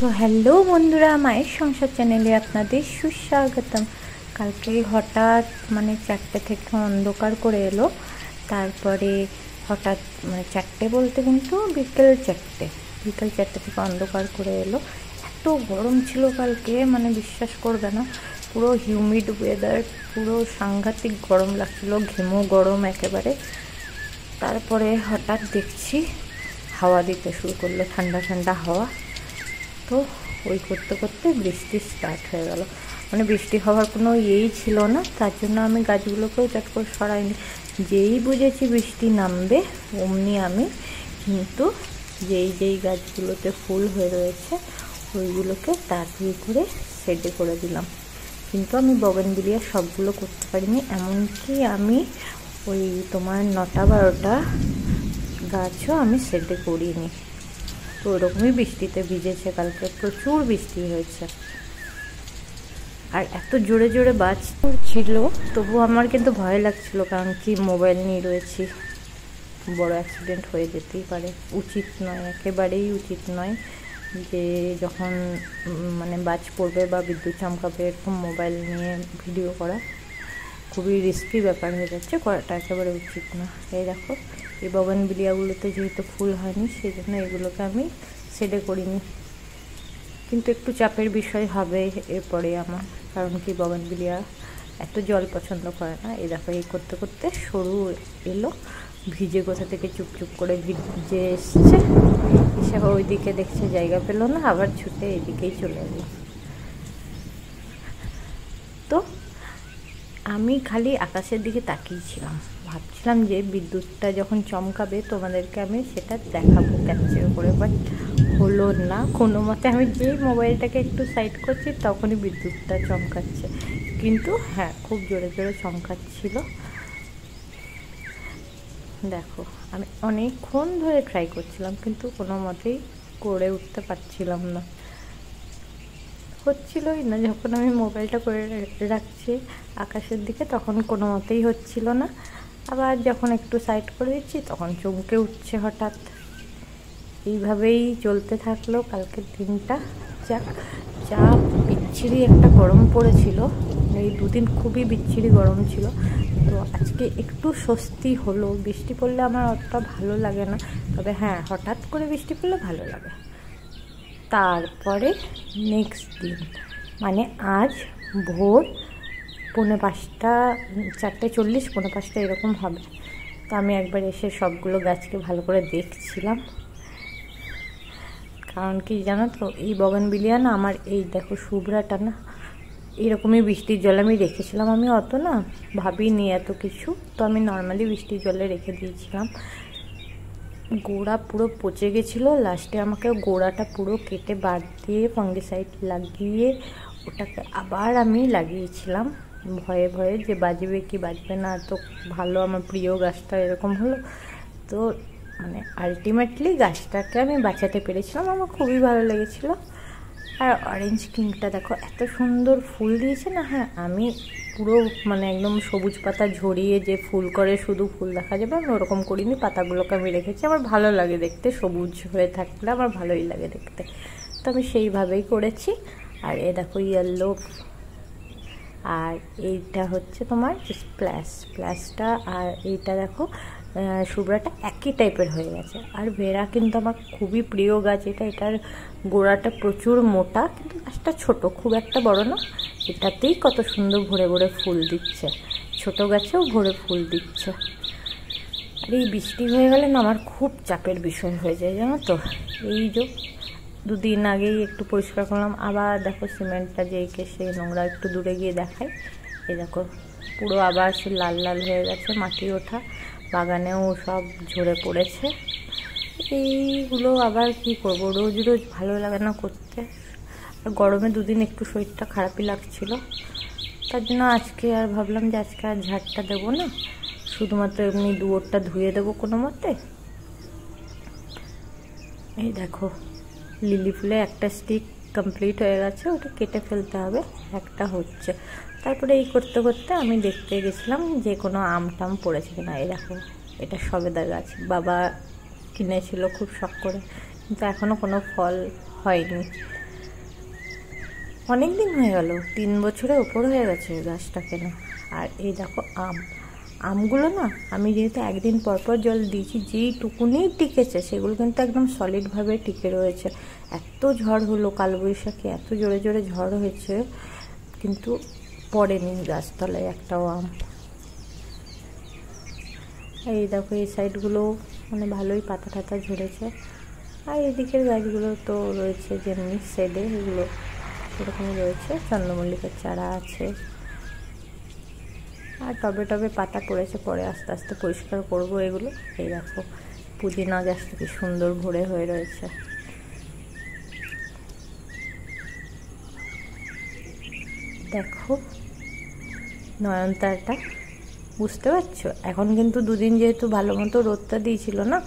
তো হ্যালো বন্ধুরা, মায়ের সংসার চ্যানেলে আপনাদের সুস্বাগতম। কালকে হঠাৎ 4টে থেকে অন্ধকার করে এলো। তারপরে হঠাৎ 4টে বলতে কিন্তু বিকেল 4টে থেকে অন্ধকার করে এলো। এত গরম ছিল কালকে, বিশ্বাস করবে না, পুরো হিউমিড ওয়েদার, পুরো সাংঘাতিক গরম লাগছিল, ঘেমো গরম একেবারে। তারপরে হঠাৎ দেখছি হাওয়া দিতে শুরু করলো, ঠান্ডা ঠান্ডা হাওয়া। তো ওই করতে করতে বৃষ্টি স্টার্ট হয়ে গেল। বৃষ্টি হওয়ার কোনো ইয়েই ছিল না, তার জন্য আমি গাছগুলোকেও চট করে সরাইনি। যেই বুঝেছি বৃষ্টি নামবে অমনি আমি কিন্তু যেই গাছগুলোতে ফুল হয়ে রয়েছে ওইগুলোকে তাড়াতাড়ি করে সেটে করে দিলাম। কিন্তু আমি বগেনভিলিয়া সবগুলো করতে পারিনি, এমনকি আমি ওই তোমার 9টা-12টা গাছও আমি সেটে করিনি। তো ওরকমই বৃষ্টিতে ভিজেছে, কালকে প্রচুর বৃষ্টি হয়েছে। আর এত জোরে জোরে বাজ ছিল, তবু আমার কিন্তু ভয় লাগছিল, কারণ কি মোবাইল নিয়ে রয়েছি, বড় অ্যাক্সিডেন্ট হয়ে যেতেই পারে। উচিত নয়, একেবারেই উচিত নয় যে যখন বাজ পড়বে বা বিদ্যুৎ চমকাবে এরকম মোবাইল নিয়ে ভিডিও করা। খুবই রিস্কি ব্যাপার হয়ে যাচ্ছে, করাটা একেবারে উচিত না। এই দেখো, এই বগেনভিলিয়াগুলোতে যেহেতু ফুল হয়নি সেই জন্য এগুলোকে আমি সেটে করিনি। কিন্তু একটু চাপের বিষয় হবে এরপরে আমার, কারণ কি বগেনভিলিয়া এত জল পছন্দ করে না। এই দেখো, এই করতে করতে সরু এলো, ভিজে কোথা থেকে চুপচুপ করে ভিজে এসছে, এসে ওইদিকে দেখছে জায়গা পেলো না, আবার ছুটে এদিকেই চলে এলো। তো আমি খালি আকাশের দিকে তাকিয়েছিলাম, ভাবছিলাম যে বিদ্যুৎটা যখন চমকাবে তোমাদেরকে আমি সেটা দেখাবো ক্যাপচার করে, বাট হলো না কোনো মতে। আমি যেই মোবাইলটাকে একটু সাইড করছি তখনই বিদ্যুৎটা চমকাচ্ছে, কিন্তু হ্যাঁ খুব জোরে জোরে চমকাচ্ছিল। দেখো, আমি অনেকক্ষণ ধরে ট্রাই করছিলাম, কিন্তু কোনো মতেই করে উঠতে পারছিলাম না, হচ্ছিলই না। যখন আমি মোবাইলটা করে রাখছি আকাশের দিকে তখন কোনো মতেই হচ্ছিল না, আবার যখন একটু সাইড করে দিচ্ছি তখন চমকে উঠছে হঠাৎ। এইভাবেই চলতে থাকলো কালকের দিনটা। যা বিচ্ছিরি একটা গরম পড়েছিল, এই দুদিন খুবই বিচ্ছিরি গরম ছিল। তো আজকে একটু স্বস্তি হলো। বৃষ্টি পড়লে আমার অতটা ভালো লাগে না, তবে হ্যাঁ হঠাৎ করে বৃষ্টি পড়লে ভালো লাগে। তারপরে নেক্সট দিন আজ ভোর 4:45, 4:40, 4:45 এরকম হবে। তো আমি একবার এসে সবগুলো গাছকে ভালো করে দেখছিলাম, কারণ কি জানো তো, এই বগেনভিলিয়া না আমার, এই দেখো শুভ্রাটা না এরকমই বৃষ্টির জলে আমি রেখেছিলাম। আমি অত না ভাবিনি এত কিছু, তো আমি নর্মালি বৃষ্টির জলে রেখে দিয়েছিলাম। গোড়া পুরো পচে গেছিলো, লাস্টে আমাকে গোড়াটা পুরো কেটে বাদ দিয়ে ফাঙ্গিসাইড লাগিয়ে ওটাকে আবার আমি লাগিয়েছিলাম, ভয়ে ভয়ে যে বাজবে কি বাজবে না। তো ভালো, আমার প্রিয় গাছটা এরকম হলো। তো আলটিমেটলি গাছটাকে আমি বাঁচাতে পেরেছিলাম, আমার খুবই ভালো লেগেছিলো। আর অরেঞ্জ কিংটা দেখো এত সুন্দর ফুল দিয়েছে না। হ্যাঁ, আমি পুরো একদম সবুজ পাতা ঝরিয়ে যে ফুল করে শুধু ফুল দেখা যাবে আমি ওরকম করিনি, পাতাগুলোকে আমি রেখেছি। আমার ভালো লাগে দেখতে, সবুজ হয়ে থাকলে আমার ভালোই লাগে দেখতে, তো আমি সেইভাবেই করেছি। আর এ দেখো ইয়েলো, আর এইটা হচ্ছে তোমার স্প্ল্যাশটা, আর এইটা দেখো শুভ্রাটা একই টাইপের হয়ে গেছে। আর ভেরা কিন্তু আমার খুবই প্রিয় গাছ, এটার গোড়াটা প্রচুর মোটা, কিন্তু গাছটা ছোট, খুব একটা বড় না। এটাতেই কত সুন্দর ভরে ভরে ফুল দিচ্ছে, ছোট গাছেও ভরে ফুল দিচ্ছে। আর এই বৃষ্টি হয়ে গেলে না আমার খুব চাপের বিষয় হয়ে যায়, জানো তো। এই যে 2 দিন আগেই একটু পরিষ্কার করলাম, আবার দেখো সিমেন্টটা যেইকে সেই নোংরা একটু দূরে গিয়ে দেখাই, এই দেখো পুরো আবার সে লাল লাল হয়ে গেছে, মাটি ওঠা, বাগানেও সব ঝরে পড়েছে। এইগুলো আবার কি করব, রোজ রোজ ভালো লাগে না করতে। আর গরমে 2 দিন একটু শরীরটা খারাপই লাগছিল, তার জন্য আজকে আর ভাবলাম যে আজকে আর ঝাড়টা দেবো না, শুধুমাত্র এমনি দুয়োরটা ধুয়ে দেবো কোনো মতে। এই দেখো লিলি ফুলে একটা স্টিক কমপ্লিট হয়ে গেছে, ওটা কেটে ফেলতে হবে, একটা হচ্ছে। তারপরে এই করতে করতে আমি দেখতে গেছিলাম যে কোনো আম টাম পড়েছে কিনা। এই দেখো, এটা সবেদা গাছ, বাবা কিনেছিল খুব শখ করে, কিন্তু এখনও কোনো ফল হয়নি। অনেক দিন হয়ে গেল, 3 বছরের ওপর হয়ে গেছে গাছটা কেনা। আর এই দেখো আমগুলো না, আমি যেহেতু একদিন পর পর জল দিয়েছি, যেইটুকুনি টিকেছে সেগুলো কিন্তু একদম সলিডভাবে টিকে রয়েছে। এত ঝড় হলো কালবৈশাখী, এত জোরে জোরে ঝড় হয়েছে, কিন্তু পড়েনি গাছতলায় একটাও আম। এই দেখো এই সাইডগুলো মানে ভালোই পাতা টাতা ঝরেছে। আর এদিকের গাছগুলো তো রয়েছে যেমনি শেডে, এগুলো সেরকমই রয়েছে। চন্দ্রমল্লিকার চারা আছে, আর টবে টবে পাতা পড়েছে, পরে আস্তে আস্তে পরিষ্কার করবো এগুলো। এই দেখো পুদিনা গাছটা কি সুন্দর ভরে হয়ে রয়েছে। দেখো নয়নতারাটা, বুঝতে পারছো? এখন কিন্তু দুদিন যেহেতু ভালো মতো রোদটা দিয়েছিল না,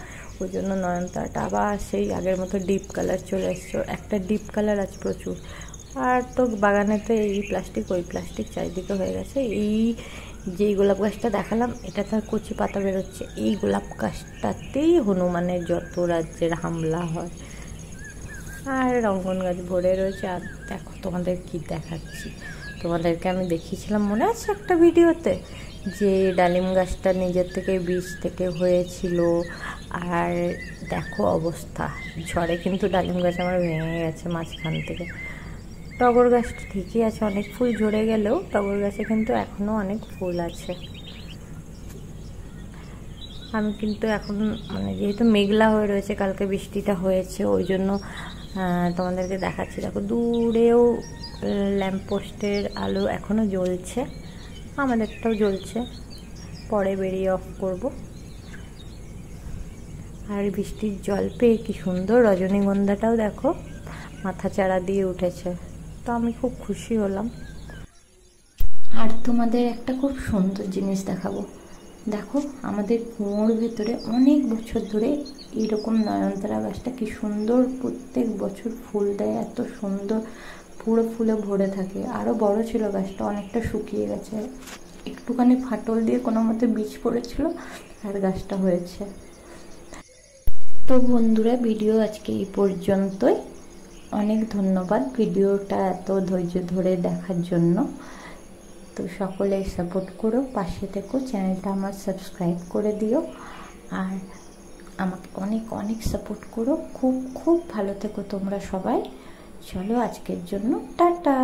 ওই জন্য নয়নতারাটা আবার সেই আগের মতো ডিপ কালার চলে এসছে। একটা ডিপ কালার আছে প্রচুর। আর তো বাগানে তো এই প্লাস্টিক ওই প্লাস্টিক চারিদিকে হয়ে গেছে। এই যেই গোলাপ গাছটা দেখালাম, এটা তার কচি পাতা বেরোচ্ছে। এই গোলাপ গাছটাতেই হনুমানের যত রাজ্যের হামলা হয়। আর রঙ্গন গাছ ভরে রয়েছে। আর দেখো তোমাদের কি দেখাচ্ছি, তোমাদেরকে আমি দেখিয়েছিলাম মনে আছে একটা ভিডিওতে, যে ডালিম গাছটা নিজের থেকে বীজ থেকে হয়েছিল। আর দেখো অবস্থা, ঝড়ে কিন্তু ডালিম গাছ আমার ভেঙে গেছে মাঝখান থেকে। টগর গাছটা ঠিকই আছে, অনেক ফুল ঝরে গেলেও টগর গাছে কিন্তু এখনও অনেক ফুল আছে। আমি কিন্তু এখন মানে যেহেতু মেঘলা হয়ে রয়েছে, কালকে বৃষ্টিটা হয়েছে, ওই জন্য তোমাদেরকে দেখাচ্ছি। দেখো দূরেও ল্যাম্পপোস্টের আলো এখনও জ্বলছে, আমাদেরটাও জ্বলছে, পরে বেরিয়ে অফ করব। আর বৃষ্টির জল পেয়ে কি সুন্দর রজনীগন্ধাটাও দেখো মাথা চারা দিয়ে উঠেছে, তো আমি খুব খুশি হলাম। আর তোমাদের একটা খুব সুন্দর জিনিস দেখাবো। দেখো আমাদের কুয়োর ভেতরে অনেক বছর ধরে এরকম নয়নতারা গাছটা কি সুন্দর প্রত্যেক বছর ফুল দেয়, এত সুন্দর পুরো ফুলে ভরে থাকে। আরও বড় ছিল গাছটা, অনেকটা শুকিয়ে গেছে, একটুখানি ফাটল দিয়ে কোনো মতে বীজ পড়েছিল আর গাছটা হয়েছে। তো বন্ধুরা, ভিডিও আজকে এই পর্যন্তই। অনেক ধন্যবাদ ভিডিওটা এত ধৈর্য ধরে দেখার জন্য। তো সকলে সাপোর্ট করো, পাশে থেকো, চ্যানেলটা আমার সাবস্ক্রাইব করে দিও। আর আমাকে অনেক অনেক সাপোর্ট করো। খুব খুব ভালো থেকো তোমরা সবাই। চলো আজকের জন্য টাটা।